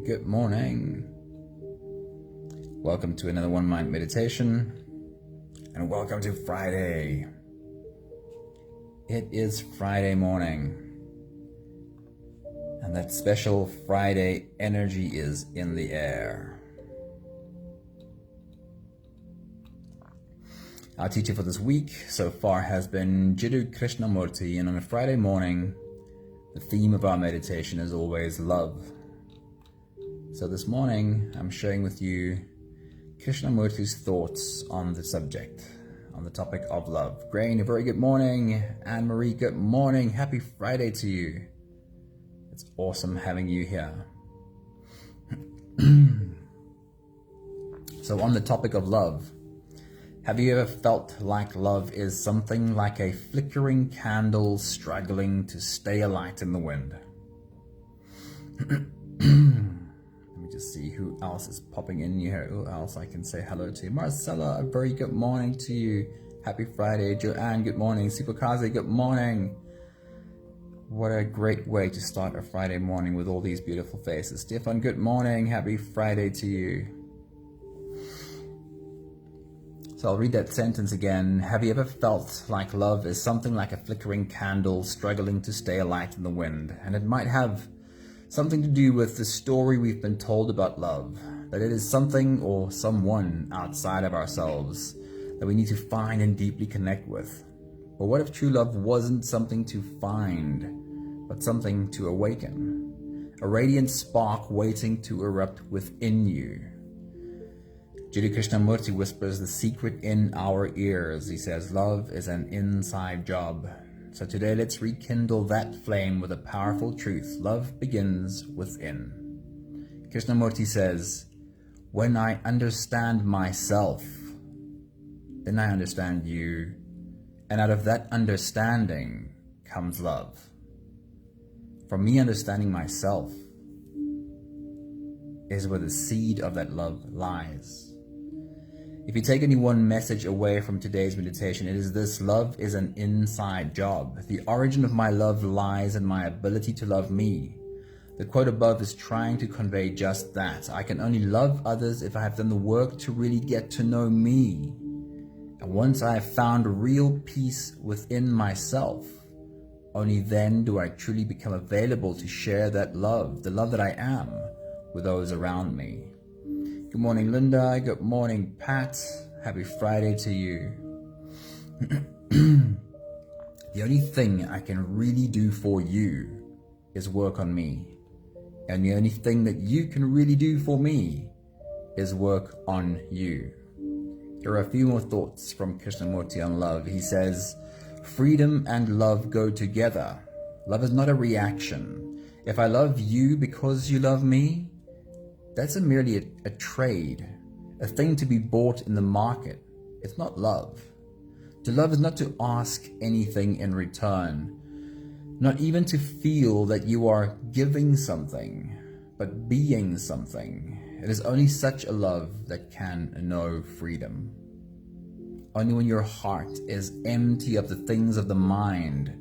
Good morning. Welcome to another One Mind meditation, and welcome to Friday. It is Friday morning, and that special Friday energy is in the air. Our teacher for this week so far has been Jiddu Krishnamurti, and on a Friday morning, the theme of our meditation is always love. So this morning, I'm sharing with you Krishnamurti's thoughts on the subject, on the topic of love. Grain, a very good morning. Anne-Marie, good morning. Happy Friday to you. It's awesome having you here. So on the topic of love, have you ever felt like love is something like a flickering candle struggling to stay alight in the wind? Let me just see who else is popping in here. Who else I can say hello to? Marcella, a very good morning to you. Happy Friday. Joanne, good morning. Sipakaze, good morning. What a great way to start a Friday morning with all these beautiful faces. Stefan, good morning. Happy Friday to you. So I'll read that sentence again. Have you ever felt like love is something like a flickering candle struggling to stay alight in the wind? And it might have something to do with the story we've been told about love, that it is something or someone outside of ourselves that we need to find and deeply connect with. But what if true love wasn't something to find, but something to awaken? A radiant spark waiting to erupt within you. Jiddu Krishnamurti whispers the secret in our ears. He says, love is an inside job. So today let's rekindle that flame with a powerful truth. Love begins within. Krishnamurti says, when I understand myself, then I understand you. And out of that understanding comes love. From me understanding myself is where the seed of that love lies. If you take any one message away from today's meditation, it is this: love is an inside job. The origin of my love lies in my ability to love me. The quote above is trying to convey just that. I can only love others if I have done the work to really get to know me. And once I have found real peace within myself, only then do I truly become available to share that love, the love that I am, with those around me. Good morning, Linda. Good morning, Pat. Happy Friday to you. The only thing I can really do for you is work on me. And the only thing that you can really do for me is work on you. Here are a few more thoughts from Krishnamurti on love. He says, freedom and love go together. Love is not a reaction. If I love you because you love me, that's merely a trade, a thing to be bought in the market. It's not love. To love is not to ask anything in return, not even to feel that you are giving something, but being something. It is only such a love that can know freedom. Only when your heart is empty of the things of the mind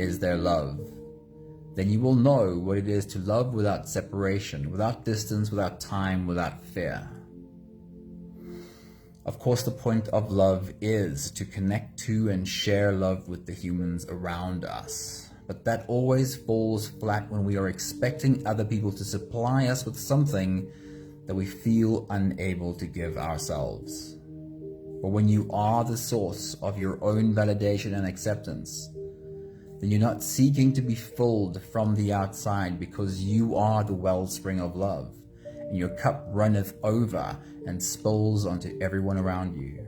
is there love. Then you will know what it is to love without separation, without distance, without time, without fear. Of course, the point of love is to connect to and share love with the humans around us. But that always falls flat when we are expecting other people to supply us with something that we feel unable to give ourselves. But when you are the source of your own validation and acceptance, then you're not seeking to be filled from the outside, because you are the wellspring of love, and your cup runneth over and spills onto everyone around you.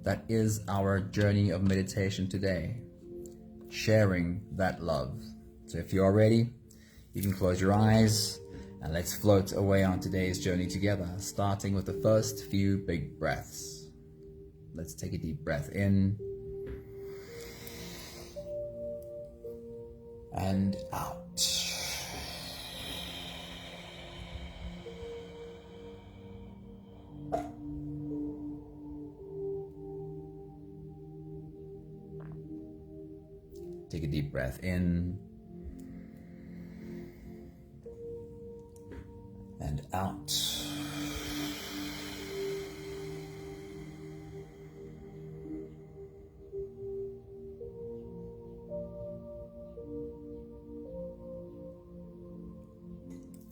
That is our journey of meditation today, sharing that love. So if you are ready, you can close your eyes and let's float away on today's journey together, starting with the first few big breaths. Let's take a deep breath in and out. Take a deep breath in and out.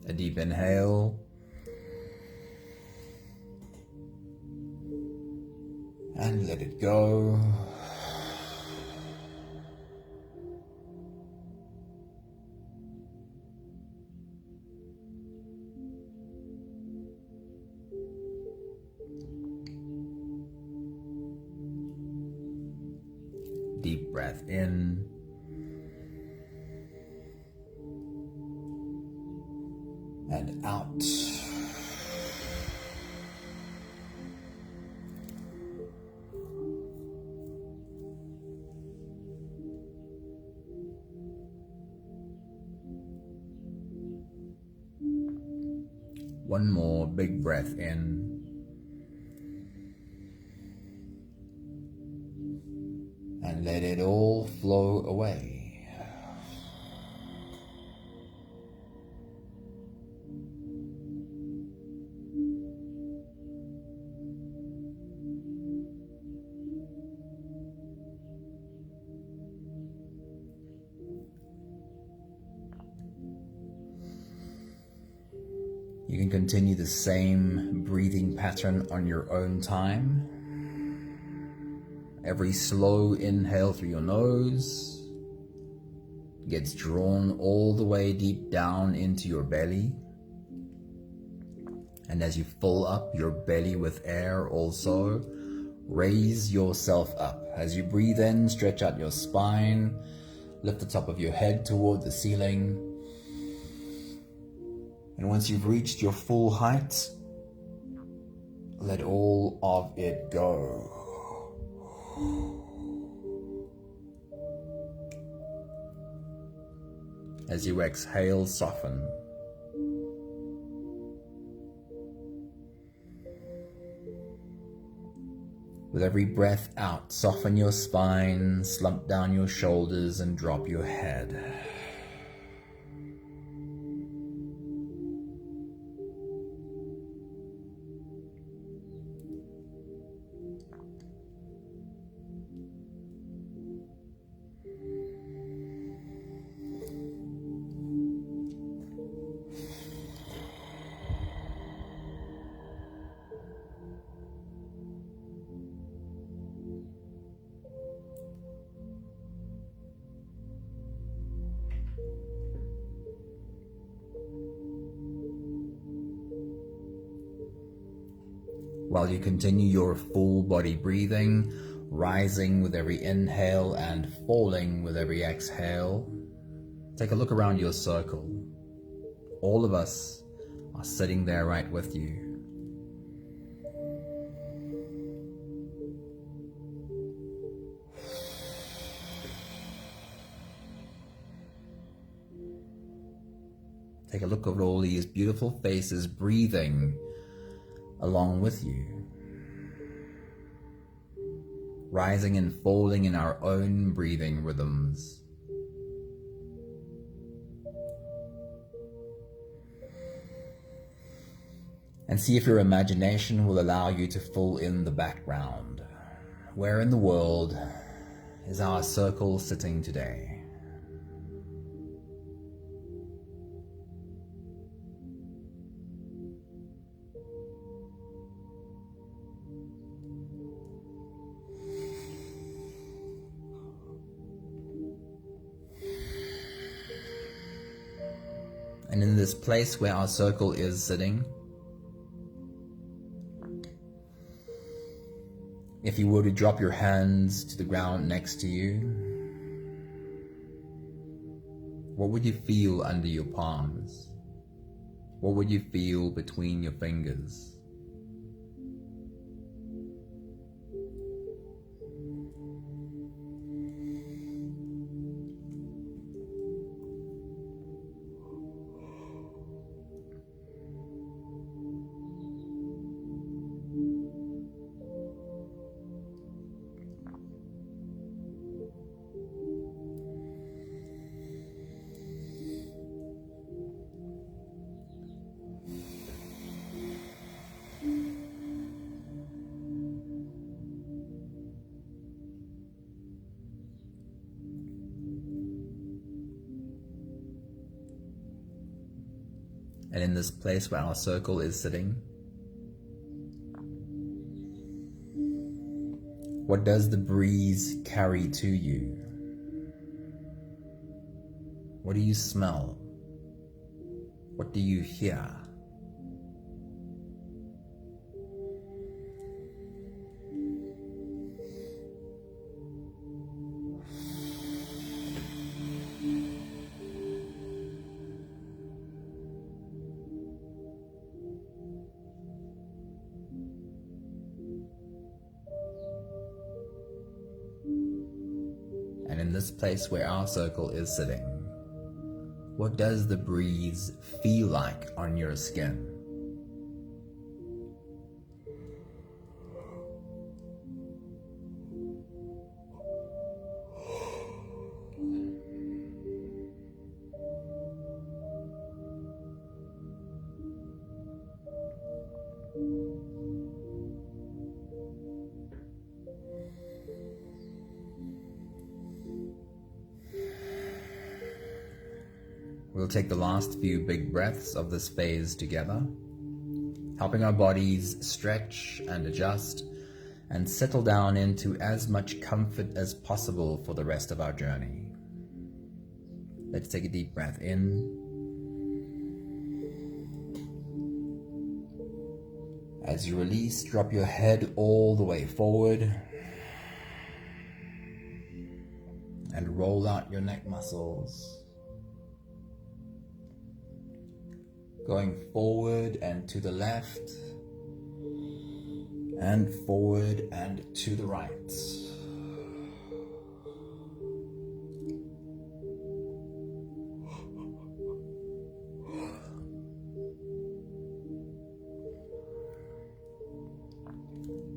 A deep inhale. And let it go. Deep breath in. And out. One more big breath in. And let it all flow away. You can continue the same breathing pattern on your own time. Every slow inhale through your nose gets drawn all the way deep down into your belly. And as you fill up your belly with air also, raise yourself up. As you breathe in, stretch out your spine, lift the top of your head toward the ceiling. And once you've reached your full height, let all of it go. As you exhale, soften. With every breath out, soften your spine, slump down your shoulders, and drop your head. While you continue your full body breathing, rising with every inhale and falling with every exhale, take a look around your circle. All of us are sitting there right with you. Take a look at all these beautiful faces breathing along with you, rising and falling in our own breathing rhythms. And see if your imagination will allow you to fill in the background. Where in the world is our circle sitting today? And in this place where our circle is sitting, if you were to drop your hands to the ground next to you, what would you feel under your palms? What would you feel between your fingers? And in this place where our circle is sitting, what does the breeze carry to you? What do you smell? What do you hear? And in this place where our circle is sitting, what does the breeze feel like on your skin? We'll take the last few big breaths of this phase together, helping our bodies stretch and adjust and settle down into as much comfort as possible for the rest of our journey. Let's take a deep breath in. As you release, drop your head all the way forward and roll out your neck muscles. Going forward and to the left, and forward and to the right.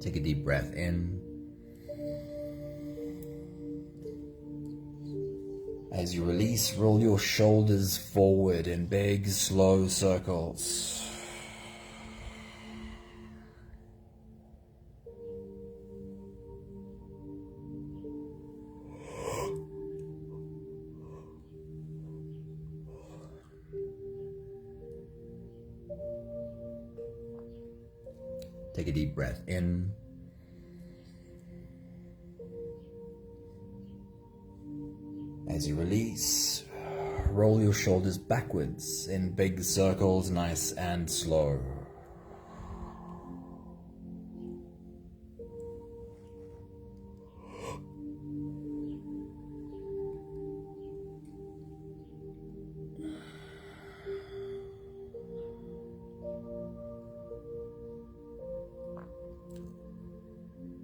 Take a deep breath in. As you release, roll your shoulders forward in big, slow circles. Take a deep breath in. As you release, roll your shoulders backwards in big circles, nice and slow.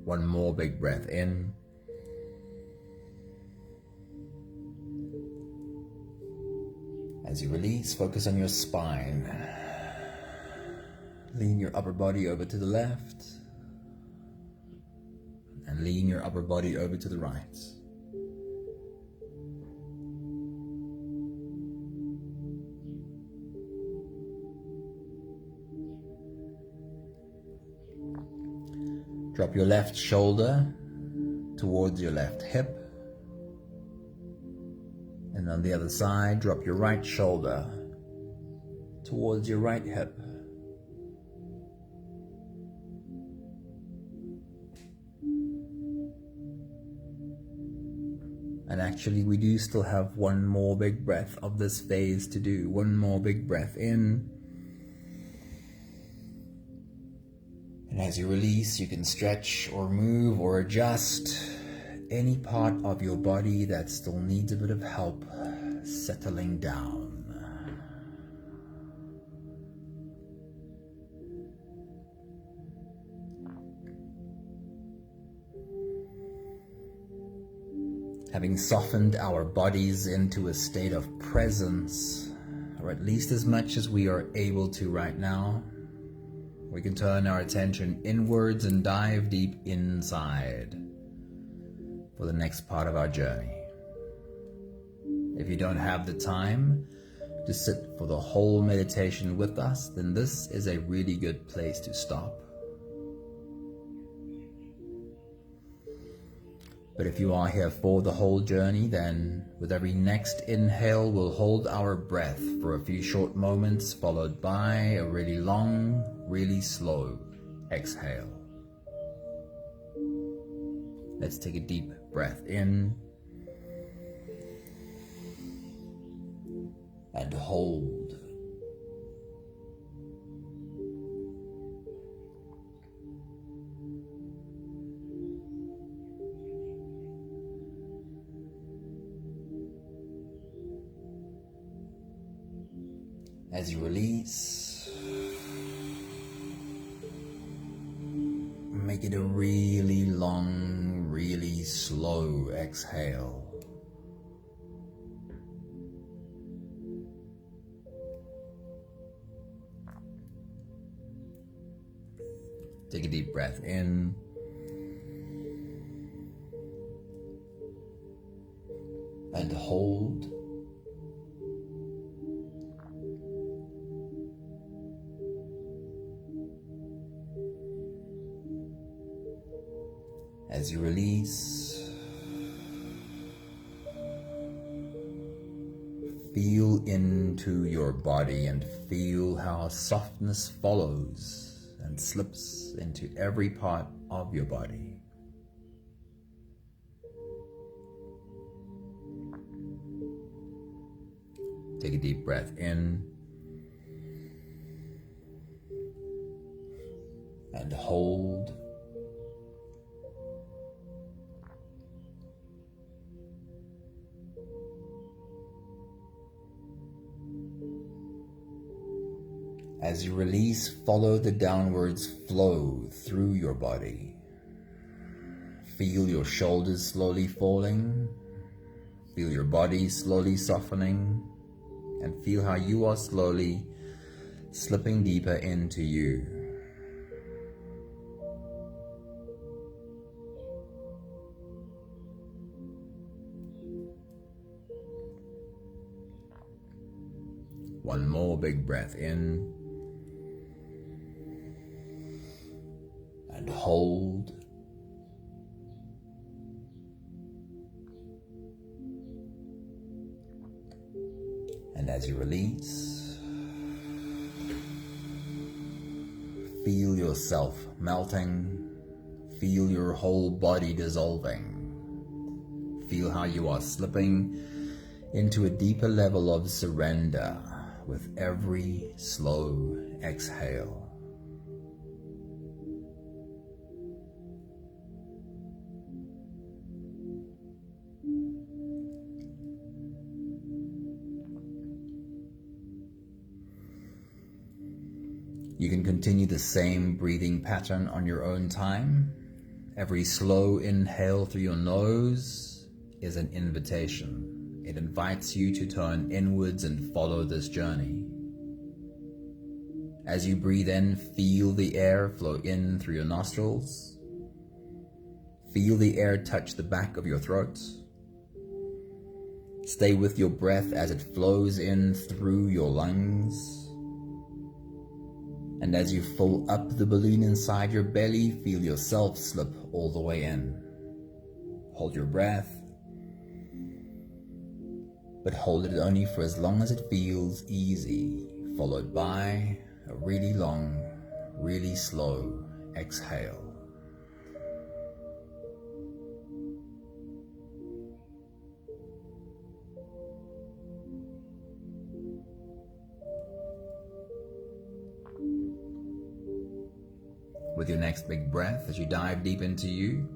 One more big breath in. As you release, focus on your spine. Lean your upper body over to the left and lean your upper body over to the right. Drop your left shoulder towards your left hip. And on the other side, drop your right shoulder towards your right hip. And actually, we do still have one more big breath of this phase to do. One more big breath in. And as you release, you can stretch or move or adjust any part of your body that still needs a bit of help settling down. Having softened our bodies into a state of presence, or at least as much as we are able to right now, we can turn our attention inwards and dive deep inside for the next part of our journey. If you don't have the time to sit for the whole meditation with us, then this is a really good place to stop. But if you are here for the whole journey, then with every next inhale, we'll hold our breath for a few short moments, followed by a really long, really slow exhale. Let's take a deep breath in and hold. As you release, make it a really long, really slow exhale. Take a deep breath in and hold. As you release, feel into your body and feel how softness follows and slips into every part of your body. Take a deep breath in and hold. As you release, follow the downwards flow through your body. Feel your shoulders slowly falling. Feel your body slowly softening. And feel how you are slowly slipping deeper into you. One more big breath in. And hold. And as you release, feel yourself melting. Feel your whole body dissolving. Feel how you are slipping into a deeper level of surrender with every slow exhale. You can continue the same breathing pattern on your own time. Every slow inhale through your nose is an invitation. It invites you to turn inwards and follow this journey. As you breathe in, feel the air flow in through your nostrils. Feel the air touch the back of your throat. Stay with your breath as it flows in through your lungs. And as you fill up the balloon inside your belly, feel yourself slip all the way in. Hold your breath, but hold it only for as long as it feels easy, followed by a really long, really slow exhale. With your next big breath, as you dive deep into you,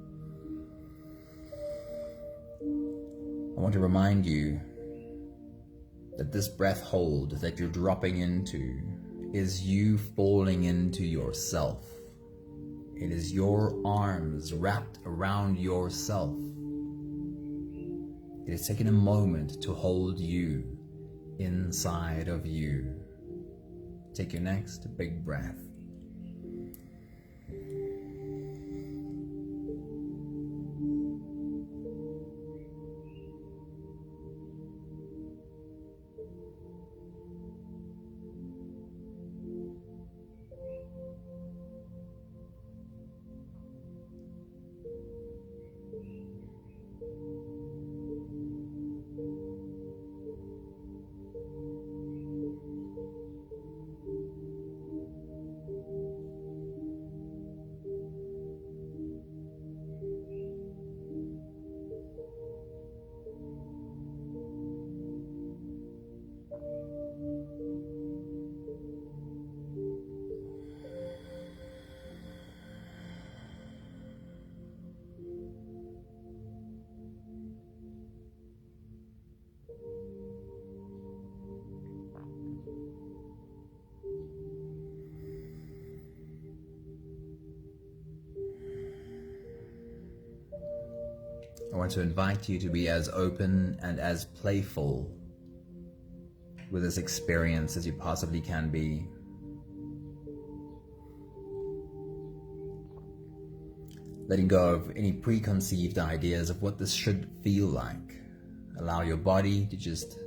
I want to remind you that this breath hold that you're dropping into is you falling into yourself. It is your arms wrapped around yourself. It is taking a moment to hold you inside of you. Take your next big breath. I want to invite you to be as open and as playful with this experience as you possibly can be. Letting go of any preconceived ideas of what this should feel like. Allow your body to just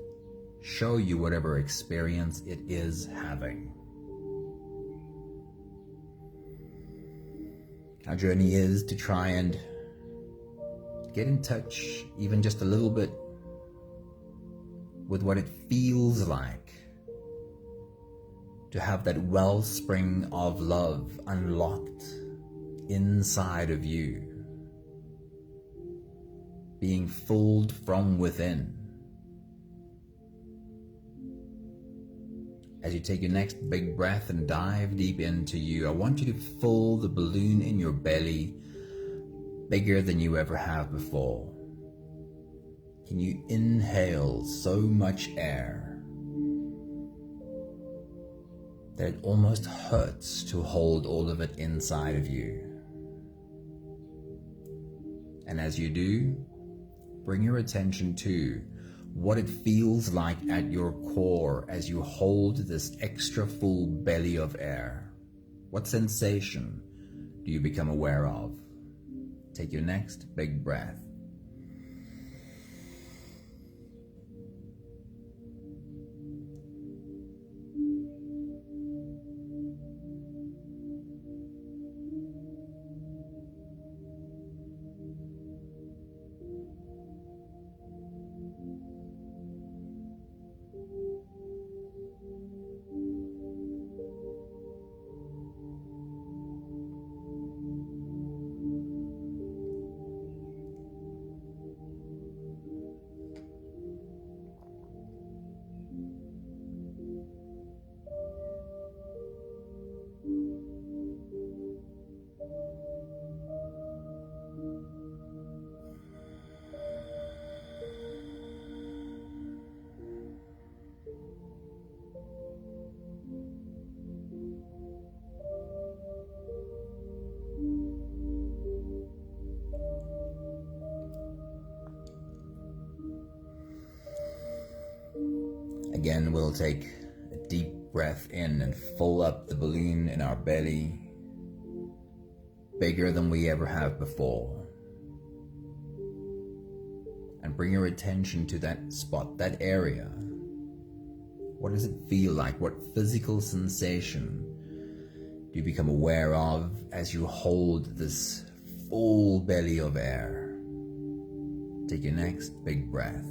show you whatever experience it is having. Our journey is to try and get in touch, even just a little bit, with what it feels like to have that wellspring of love unlocked inside of you, being filled from within. As you take your next big breath and dive deep into you, I want you to fill the balloon in your belly bigger than you ever have before. Can you inhale so much air that it almost hurts to hold all of it inside of you? And as you do, bring your attention to what it feels like at your core as you hold this extra full belly of air. What sensation do you become aware of? Take your next big breath. Again, we'll take a deep breath in and fill up the balloon in our belly, bigger than we ever have before. And bring your attention to that spot, that area. What does it feel like? What physical sensation do you become aware of as you hold this full belly of air? Take your next big breath.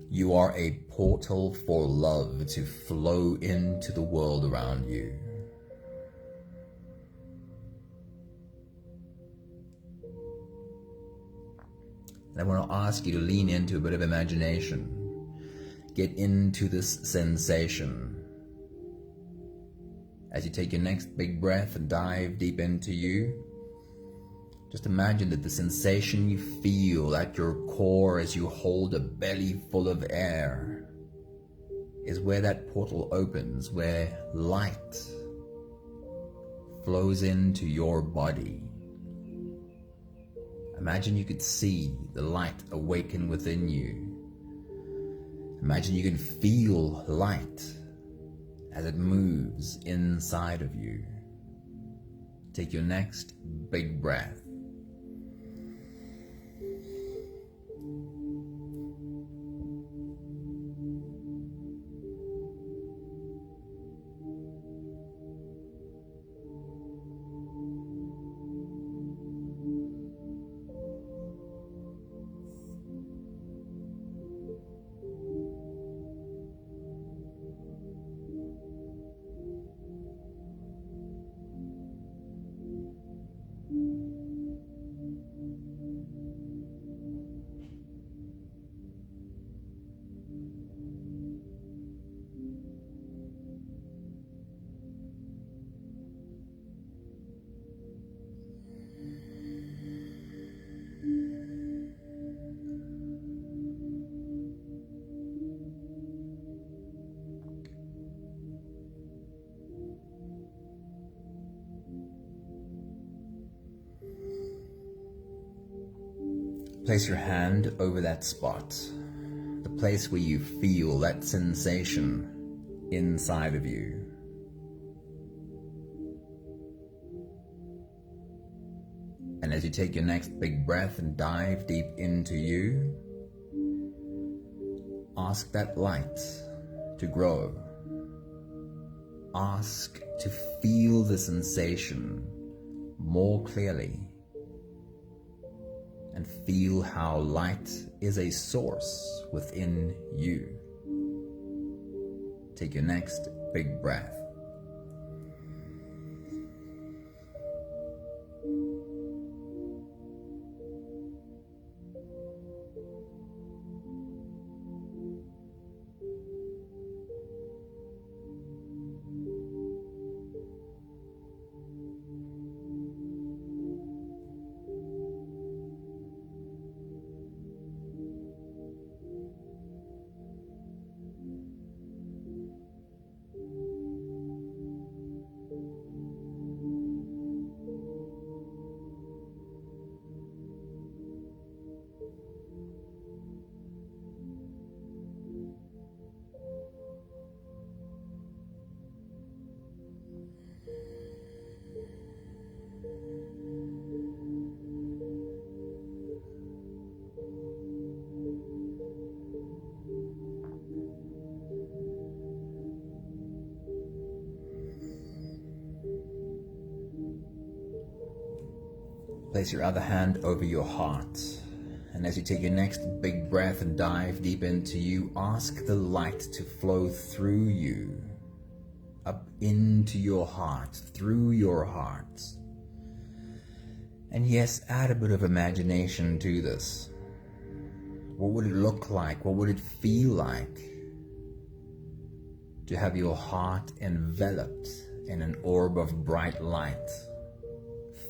You are a portal for love to flow into the world around you. And I want to ask you to lean into a bit of imagination. Get into this sensation. As you take your next big breath and dive deep into you, just imagine that the sensation you feel at your core as you hold a belly full of air is where that portal opens, where light flows into your body. Imagine you could see the light awaken within you. Imagine you can feel light as it moves inside of you. Take your next big breath. Place your hand over that spot, the place where you feel that sensation inside of you. And as you take your next big breath and dive deep into you, ask that light to grow. Ask to feel the sensation more clearly, and feel how light is a source within you. Take your next big breath. Place your other hand over your heart, and as you take your next big breath and dive deep into you, ask the light to flow through you, up into your heart, through your heart. And yes, add a bit of imagination to this. What would it look like? What would it feel like to have your heart enveloped in an orb of bright light?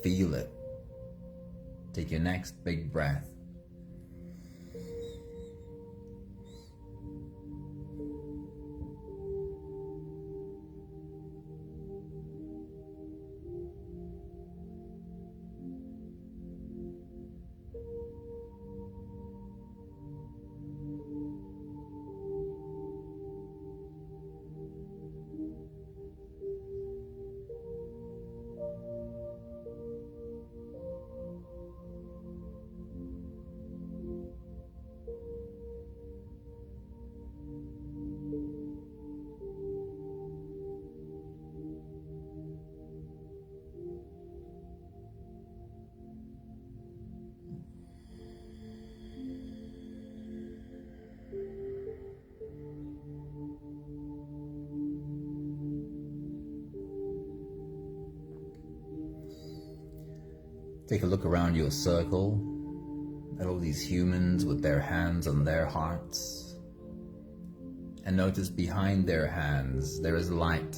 Feel it. Take your next big breath. Take a look around your circle at all these humans with their hands on their hearts, and notice behind their hands there is light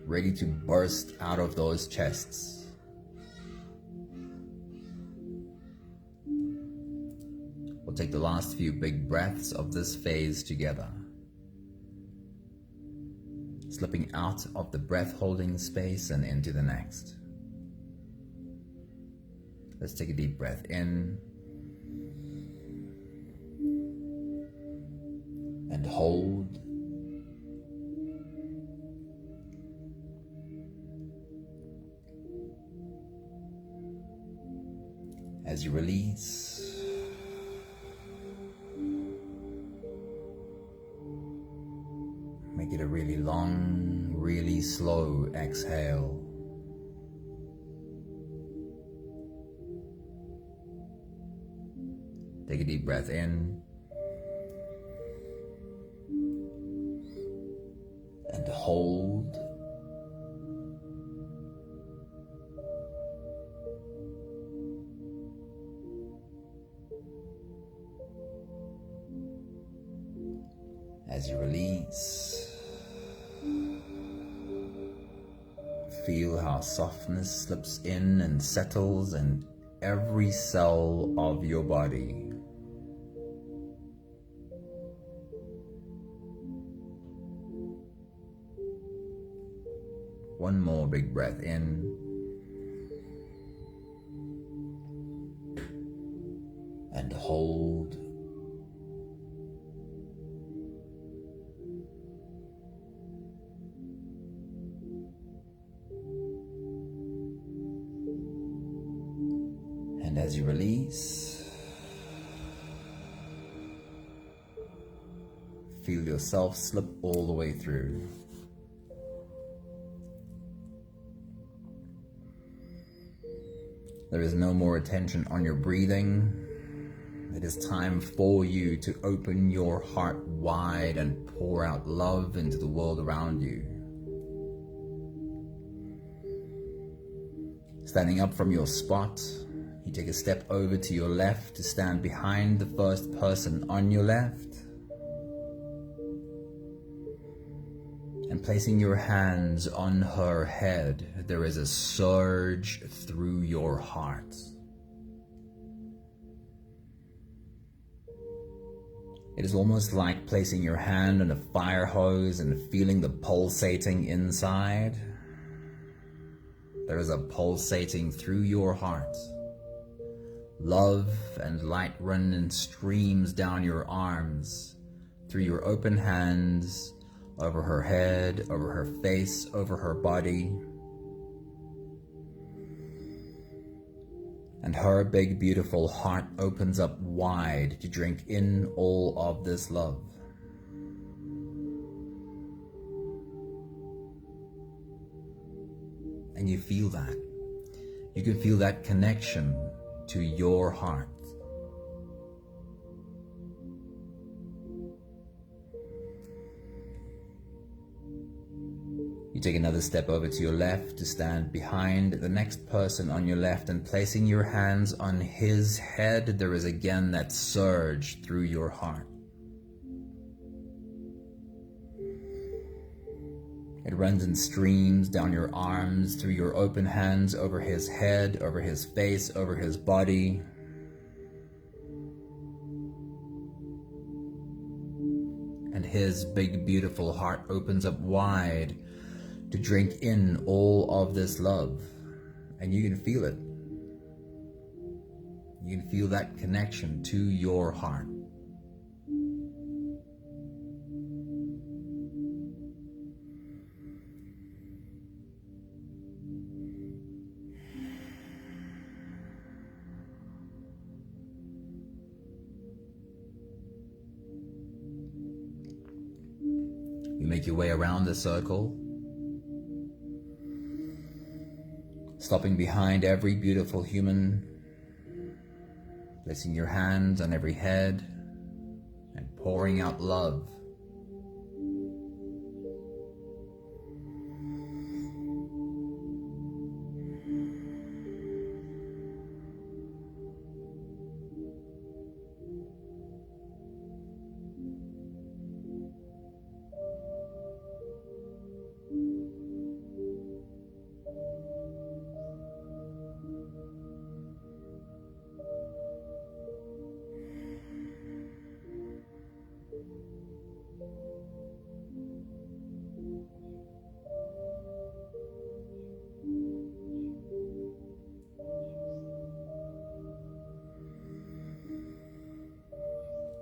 ready to burst out of those chests. We'll take the last few big breaths of this phase together, slipping out of the breath holding space and into the next. Let's take a deep breath in and hold. As you release, make it a really long, really slow exhale. Take a deep breath in and hold. As you release, feel how softness slips in and settles in every cell of your body. One more big breath in and hold. And as you release, feel yourself slip all the way through. There is no more attention on your breathing. It is time for you to open your heart wide and pour out love into the world around you. Standing up from your spot, you take a step over to your left to stand behind the first person on your left. And placing your hands on her head, there is a surge through your heart. It is almost like placing your hand on a fire hose and feeling the pulsating inside. There is a pulsating through your heart. Love and light run in streams down your arms, through your open hands, over her head, over her face, over her body. And her big, beautiful heart opens up wide to drink in all of this love. And you feel that. You can feel that connection to your heart. You take another step over to your left to stand behind the next person on your left, and placing your hands on his head, there is again that surge through your heart. It runs in streams down your arms, through your open hands, over his head, over his face, over his body. And his big, beautiful heart opens up wide to drink in all of this love. And you can feel it. You can feel that connection to your heart. You make your way around the circle, stopping behind every beautiful human, placing your hands on every head and pouring out love.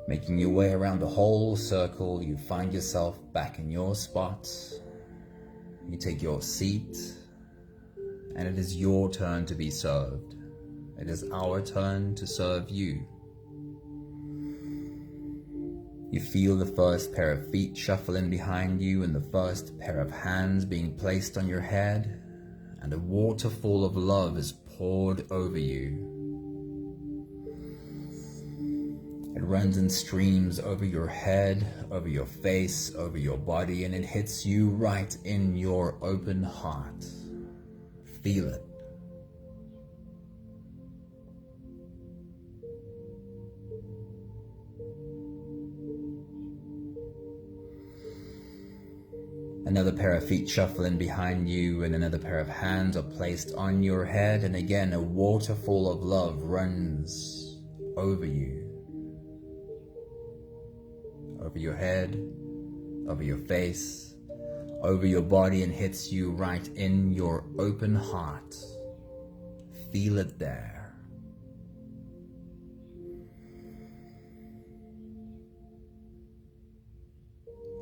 Making your way around the whole circle, you find yourself back in your spot. You take your seat, and it is your turn to be served. It is our turn to serve you. You feel the first pair of feet shuffle in behind you, and the first pair of hands being placed on your head, and a waterfall of love is poured over you. It runs in streams over your head, over your face, over your body, and it hits you right in your open heart. Feel it. Another pair of feet shuffle in behind you, and another pair of hands are placed on your head, and again a waterfall of love runs over you. Over your head, over your face, over your body, and hits you right in your open heart. Feel it there.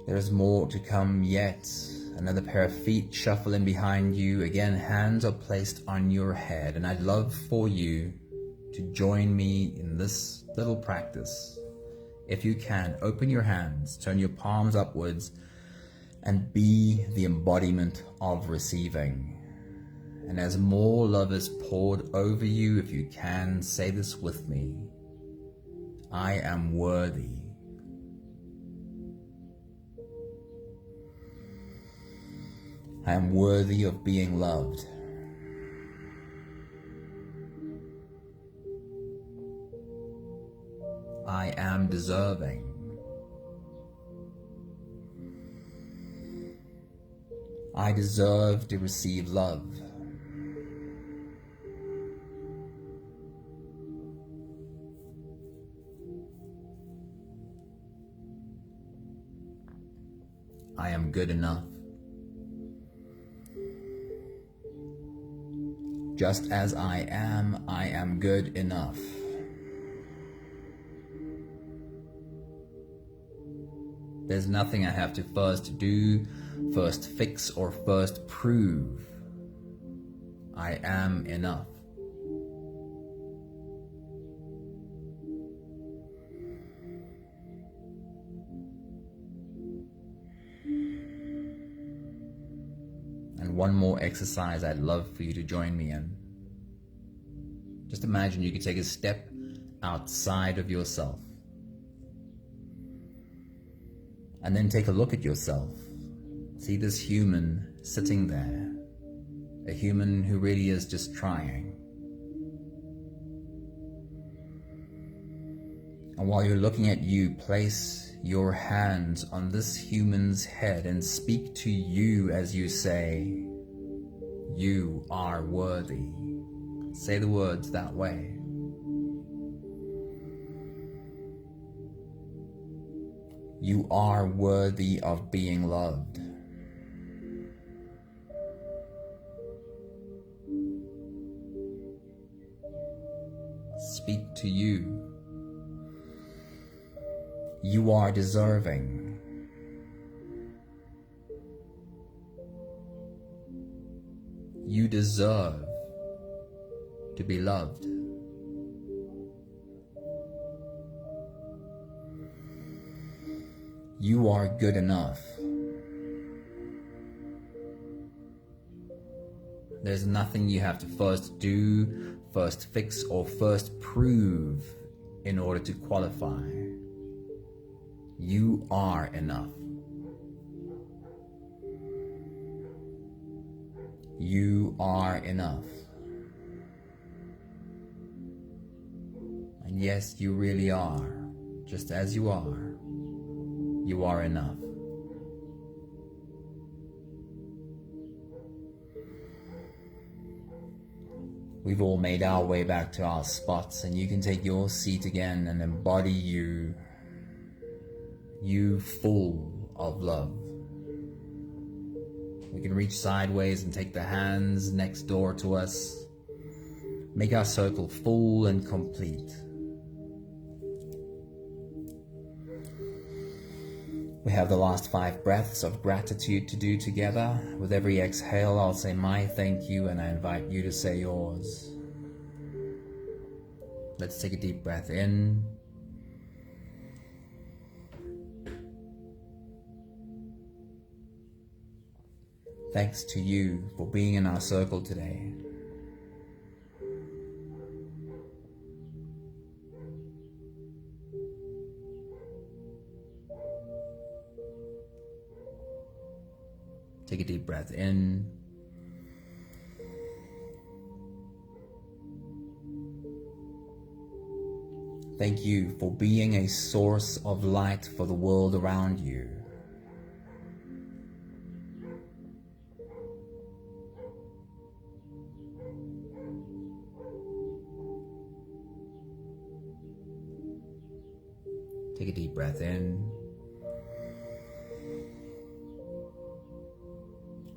There is more to come yet. Another pair of feet shuffle in behind you. Again, hands are placed on your head, and I'd love for you to join me in this little practice. If you can, open your hands, turn your palms upwards, and be the embodiment of receiving. And as more love is poured over you, if you can, say this with me. I am worthy. I am worthy of being loved. I am deserving. I deserve to receive love. I am good enough. Just as I am good enough. There's nothing I have to first do, first fix, or first prove. I am enough. And one more exercise I'd love for you to join me in. Just imagine you could take a step outside of yourself. And then take a look at yourself. See this human sitting there. A human who really is just trying. And while you're looking at you, place your hands on this human's head and speak to you as you say, you are worthy. Say the words that way. You are worthy of being loved. Speak to you. You are deserving. You deserve to be loved. You are good enough. There's nothing you have to first do, first fix, or first prove in order to qualify. You are enough. You are enough. And yes, you really are. Just as you are. You are enough. We've all made our way back to our spots, and you can take your seat again and embody you full of love. We can reach sideways and take the hands next door to us. Make our circle full and complete. We have the last 5 breaths of gratitude to do together. With every exhale, I'll say my thank you, and I invite you to say yours. Let's take a deep breath in. Thanks to you for being in our circle today. Take a deep breath in. Thank you for being a source of light for the world around you. Take a deep breath in.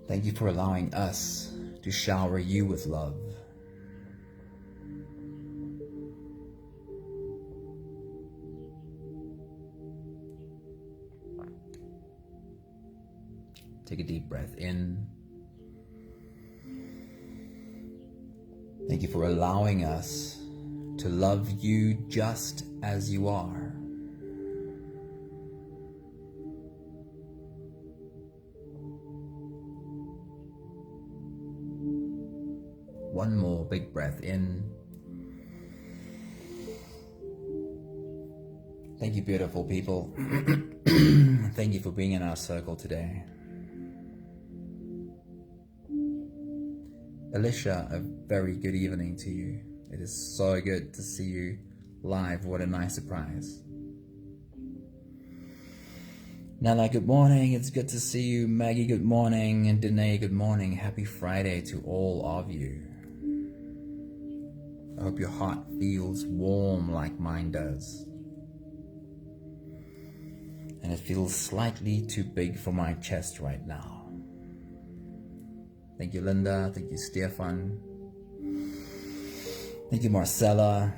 Thank you for allowing us to shower you with love. Take a deep breath in. Thank you for allowing us to love you just as you are. One more big breath in. Thank you, beautiful people. Thank you for being in our circle today. Alicia, a very good evening to you. It is so good to see you live. What a nice surprise. Nella, good morning. It's good to see you. Maggie, good morning. And Danae, good morning. Happy Friday to all of you. I hope your heart feels warm like mine does. And it feels slightly too big for my chest right now. Thank you, Linda. Thank you, Stefan. Thank you, Marcella.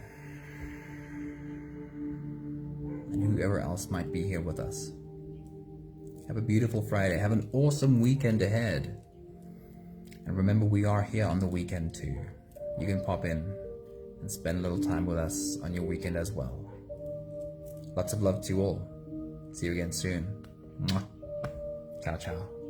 And whoever else might be here with us. Have a beautiful Friday. Have an awesome weekend ahead. And remember, we are here on the weekend too. You can pop in and spend a little time with us on your weekend as well. Lots of love to you all. See you again soon. Mwah. Ciao, ciao.